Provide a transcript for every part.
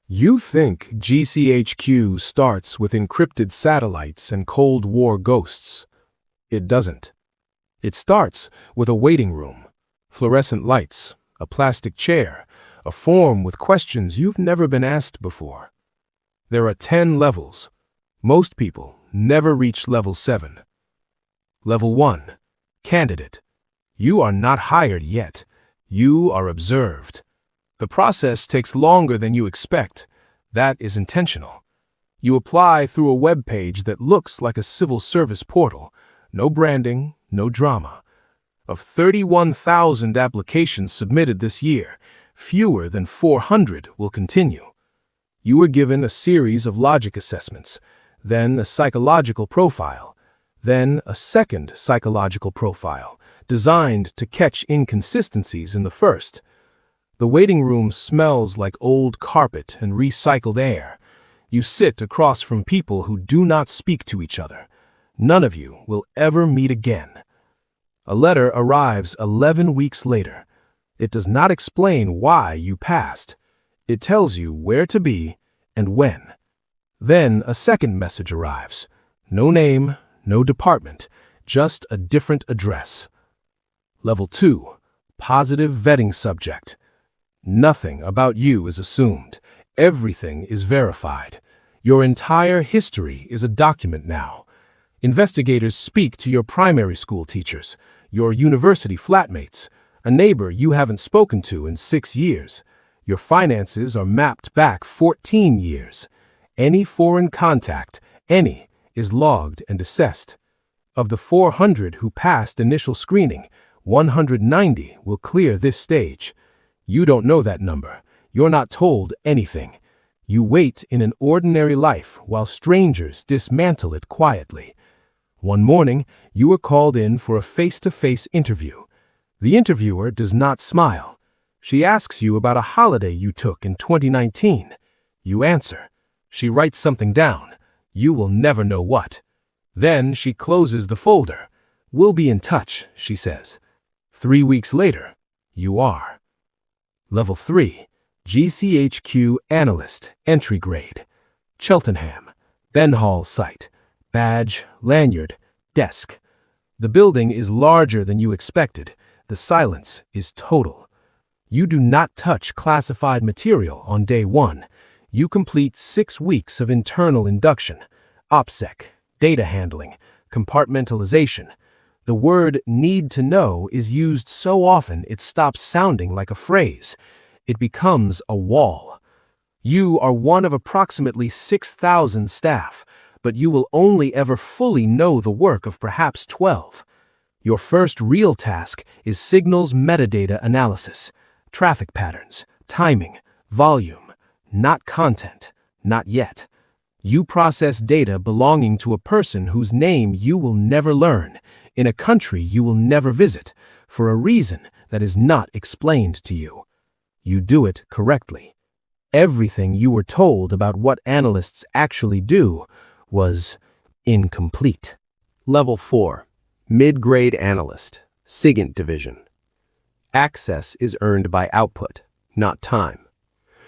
You think GCHQ starts with encrypted satellites and Cold War ghosts. It doesn't. It starts with a waiting room, fluorescent lights, a plastic chair, a form with questions you've never been asked before. There are 10 levels. Most people never reach level 7. Level 1. Candidate. You are not hired yet. You are observed. The process takes longer than you expect. That is intentional. You apply through a web page that looks like a civil service portal. No branding, no drama. Of 31,000 applications submitted this year, fewer than 400 will continue. You are given a series of logic assessments, then a psychological profile, then a second psychological profile, designed to catch inconsistencies in the first. The waiting room smells like old carpet and recycled air. You sit across from people who do not speak to each other. None of you will ever meet again. A letter arrives 11 weeks later. It does not explain why you passed. It tells you where to be and when. Then a second message arrives. No name, no department, just a different address. Level 2. Positive vetting subject. Nothing about you is assumed. Everything is verified. Your entire history is a document now. Investigators speak to your primary school teachers, your university flatmates, a neighbor you haven't spoken to in 6 years. Your finances are mapped back 14 years. Any foreign contact, any, is logged and assessed. Of the 400 who passed initial screening, 190 will clear this stage. You don't know that number. You're not told anything. You wait in an ordinary life while strangers dismantle it quietly. One morning, you are called in for a face-to-face interview. The interviewer does not smile. She asks you about a holiday you took in 2019. You answer. She writes something down. You will never know what. Then she closes the folder. We'll be in touch, she says. 3 weeks later, you are. Level 3. GCHQ Analyst, Entry Grade. Cheltenham. Ben Hall Site. Badge, lanyard, desk. The building is larger than you expected. The silence is total. You do not touch classified material on day 1. You complete 6 weeks of internal induction, OPSEC, data handling, compartmentalization. The word need to know is used so often it stops sounding like a phrase. It becomes a wall. You are one of approximately 6,000 staff, but you will only ever fully know the work of perhaps 12. Your first real task is signals metadata analysis, traffic patterns, timing, volume, not content, not yet. You process data belonging to a person whose name you will never learn, in a country you will never visit, for a reason that is not explained to you. You do it correctly. Everything you were told about what analysts actually do was incomplete. Level 4. Mid-grade Analyst, SIGINT Division. Access is earned by output, not time.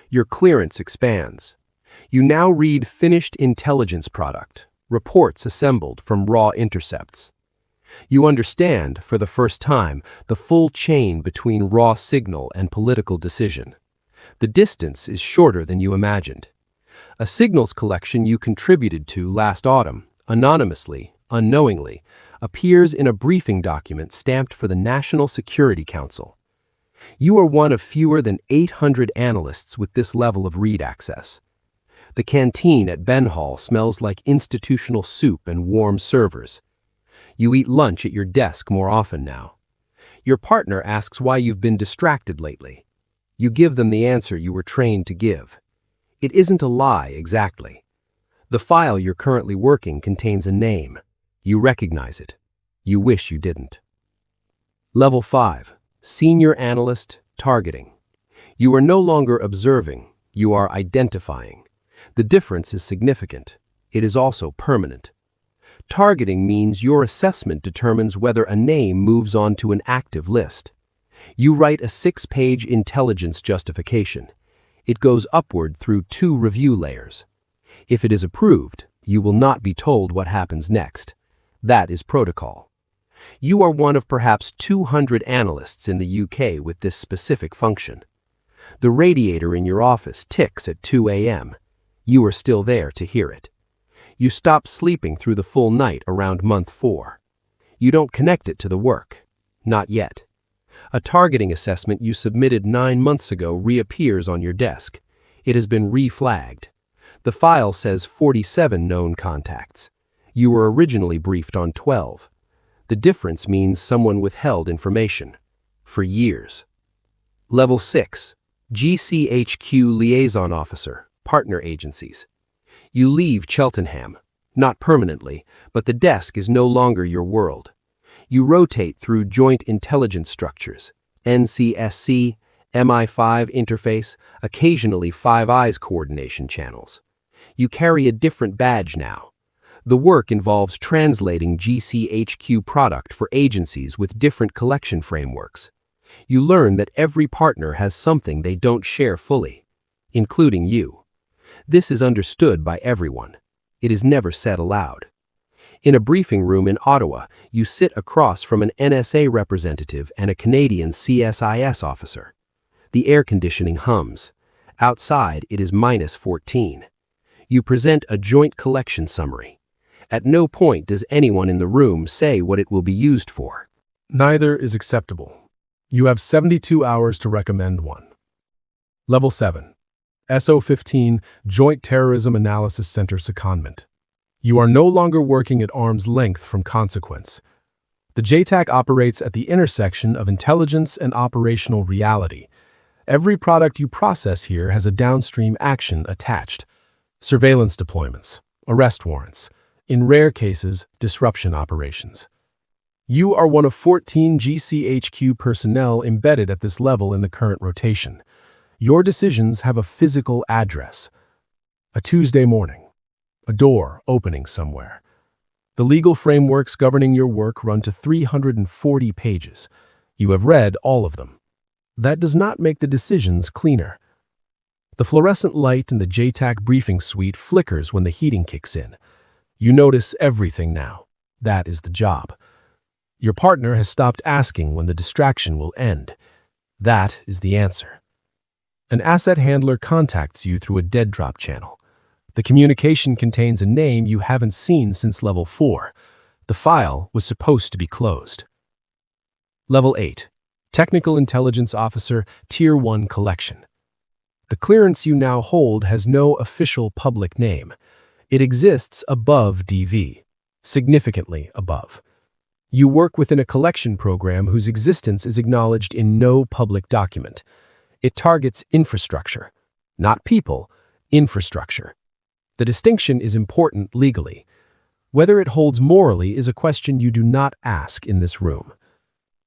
Your clearance expands. You now read finished intelligence product, reports assembled from raw intercepts. You understand, for the first time, the full chain between raw signal and political decision. The distance is shorter than you imagined. A signals collection you contributed to last autumn, anonymously, unknowingly, appears in a briefing document stamped for the National Security Council. You are one of fewer than 800 analysts with this level of read access. The canteen at Ben Hall smells like institutional soup and warm servers. You eat lunch at your desk more often now. Your partner asks why you've been distracted lately. You give them the answer you were trained to give. It isn't a lie exactly. The file you're currently working contains a name. You recognize it. You wish you didn't. Level 5. Senior Analyst, Targeting. You are no longer observing, you are identifying. The difference is significant. It is also permanent. Targeting means your assessment determines whether a name moves on to an active list. You write a 6-page intelligence justification. It goes upward through 2 review layers. If it is approved, you will not be told what happens next. That is protocol. You are one of perhaps 200 analysts in the UK with this specific function. The radiator in your office ticks at 2 a.m. You are still there to hear it. You stop sleeping through the full night around month 4. You don't connect it to the work. Not yet. A targeting assessment you submitted 9 months ago reappears on your desk. It has been reflagged. The file says 47 known contacts. You were originally briefed on 12. The difference means someone withheld information. For years. Level 6. GCHQ Liaison Officer, Partner Agencies. You leave Cheltenham. Not permanently, but the desk is no longer your world. You rotate through Joint Intelligence Structures, NCSC, MI5 interface, occasionally Five Eyes coordination channels. You carry a different badge now. The work involves translating GCHQ product for agencies with different collection frameworks. You learn that every partner has something they don't share fully, including you. This is understood by everyone. It is never said aloud. In a briefing room in Ottawa, you sit across from an NSA representative and a Canadian CSIS officer. The air conditioning hums. Outside, it is -14. You present a joint collection summary. At no point does anyone in the room say what it will be used for. Neither is acceptable. You have 72 hours to recommend one. Level 7. SO15 Joint Terrorism Analysis Center Secondment. You are no longer working at arm's length from consequence. The JTAC operates at the intersection of intelligence and operational reality. Every product you process here has a downstream action attached. Surveillance deployments, arrest warrants, in rare cases, disruption operations. You are one of 14 GCHQ personnel embedded at this level in the current rotation. Your decisions have a physical address. A Tuesday morning. A door opening somewhere. The legal frameworks governing your work run to 340 pages. You have read all of them. That does not make the decisions cleaner. The fluorescent light in the JTAC briefing suite flickers when the heating kicks in. You notice everything now. That is the job. Your partner has stopped asking when the distraction will end. That is the answer. An asset handler contacts you through a dead drop channel. The communication contains a name you haven't seen since Level 4. The file was supposed to be closed. Level 8. Technical Intelligence Officer, Tier 1 Collection. The clearance you now hold has no official public name. It exists above DV, significantly above. You work within a collection program whose existence is acknowledged in no public document. It targets infrastructure, not people, infrastructure. The distinction is important legally. Whether it holds morally is a question you do not ask in this room.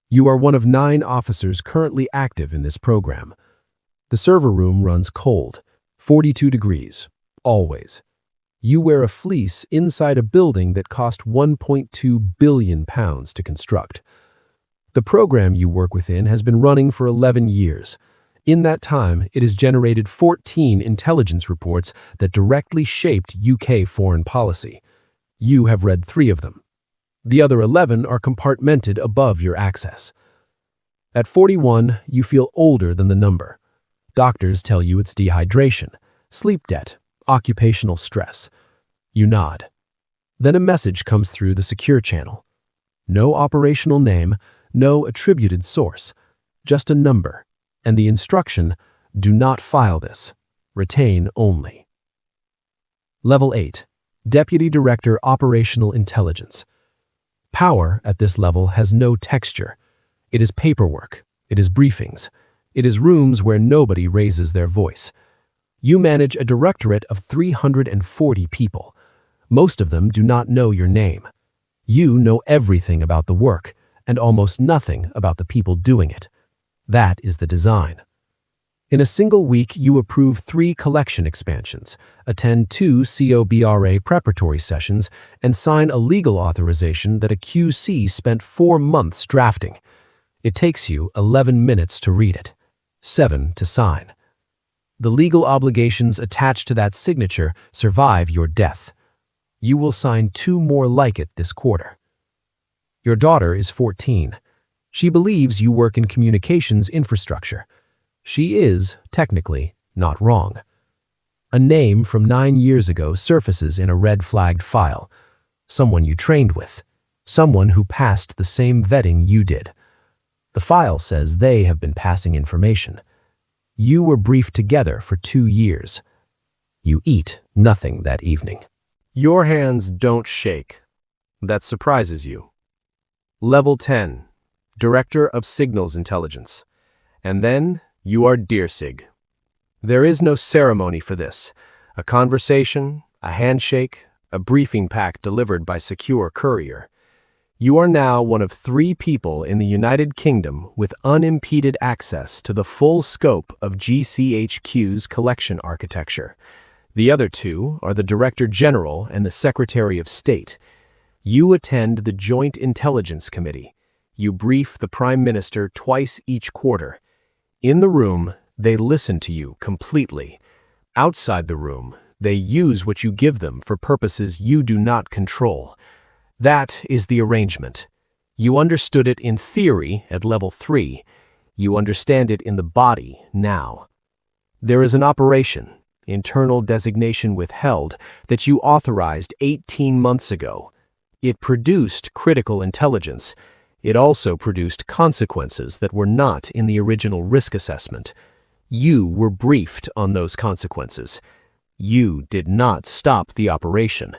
You are one of 9 officers currently active in this program. The server room runs cold, 42 degrees, always. You wear a fleece inside a building that cost £1.2 billion to construct. The program you work within has been running for 11 years. In that time, it has generated 14 intelligence reports that directly shaped UK foreign policy. You have read 3 of them. The other 11 are compartmented above your access. At 41, you feel older than the number. Doctors tell you it's dehydration, sleep debt, occupational stress. You nod. Then a message comes through the secure channel. No operational name, no attributed source, just a number, and the instruction, do not file this, retain only. Level 8. Deputy Director Operational Intelligence. Power at this level has no texture. It is paperwork. It is briefings. It is rooms where nobody raises their voice. You manage a directorate of 340 people. Most of them do not know your name. You know everything about the work and almost nothing about the people doing it. That is the design. In a single week, you approve 3 collection expansions, attend 2 COBRA preparatory sessions, and sign a legal authorization that a QC spent 4 months drafting. It takes you 11 minutes to read it, 7 to sign. The legal obligations attached to that signature survive your death. You will sign 2 more like it this quarter. Your daughter is 14. She believes you work in communications infrastructure. She is, technically, not wrong. A name from 9 years ago surfaces in a red-flagged file. Someone you trained with. Someone who passed the same vetting you did. The file says they have been passing information. You were briefed together for 2 years. You eat nothing that evening. Your hands don't shake. That surprises you. Level 10, Director of Signals Intelligence. And then you are Deersig. There is no ceremony for this. A conversation, a handshake, a briefing pack delivered by secure courier. You are now one of 3 people in the United Kingdom with unimpeded access to the full scope of GCHQ's collection architecture. The other 2 are the Director General and the Secretary of State. You attend the Joint Intelligence Committee. You brief the Prime Minister twice each quarter. In the room, they listen to you completely. Outside the room, they use what you give them for purposes you do not control. That is the arrangement. You understood it in theory at level 3. You understand it in the body now. There is an operation, internal designation withheld, that you authorized 18 months ago. It produced critical intelligence. It also produced consequences that were not in the original risk assessment. You were briefed on those consequences. You did not stop the operation.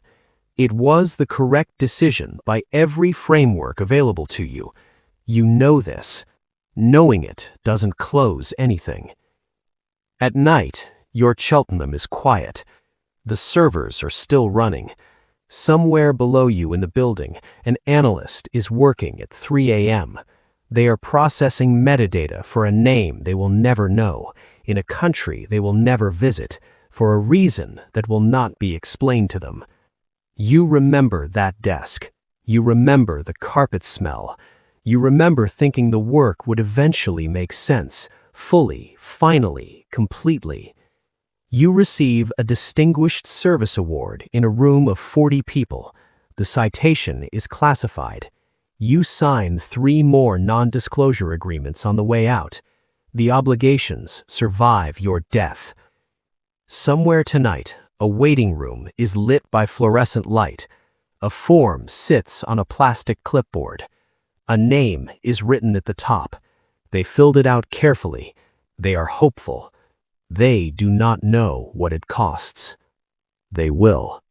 It was the correct decision by every framework available to you. You know this. Knowing it doesn't close anything. At night, your Cheltenham is quiet. The servers are still running. Somewhere below you in the building, an analyst is working at 3 a.m. They are processing metadata for a name they will never know, in a country they will never visit, for a reason that will not be explained to them. You remember that desk. You remember the carpet smell. You remember thinking the work would eventually make sense, fully, finally, completely. You receive a Distinguished Service Award in a room of 40 people. The citation is classified. You sign 3 more non-disclosure agreements on the way out. The obligations survive your death. Somewhere tonight, a waiting room is lit by fluorescent light. A form sits on a plastic clipboard. A name is written at the top. They filled it out carefully. They are hopeful. They do not know what it costs. They will.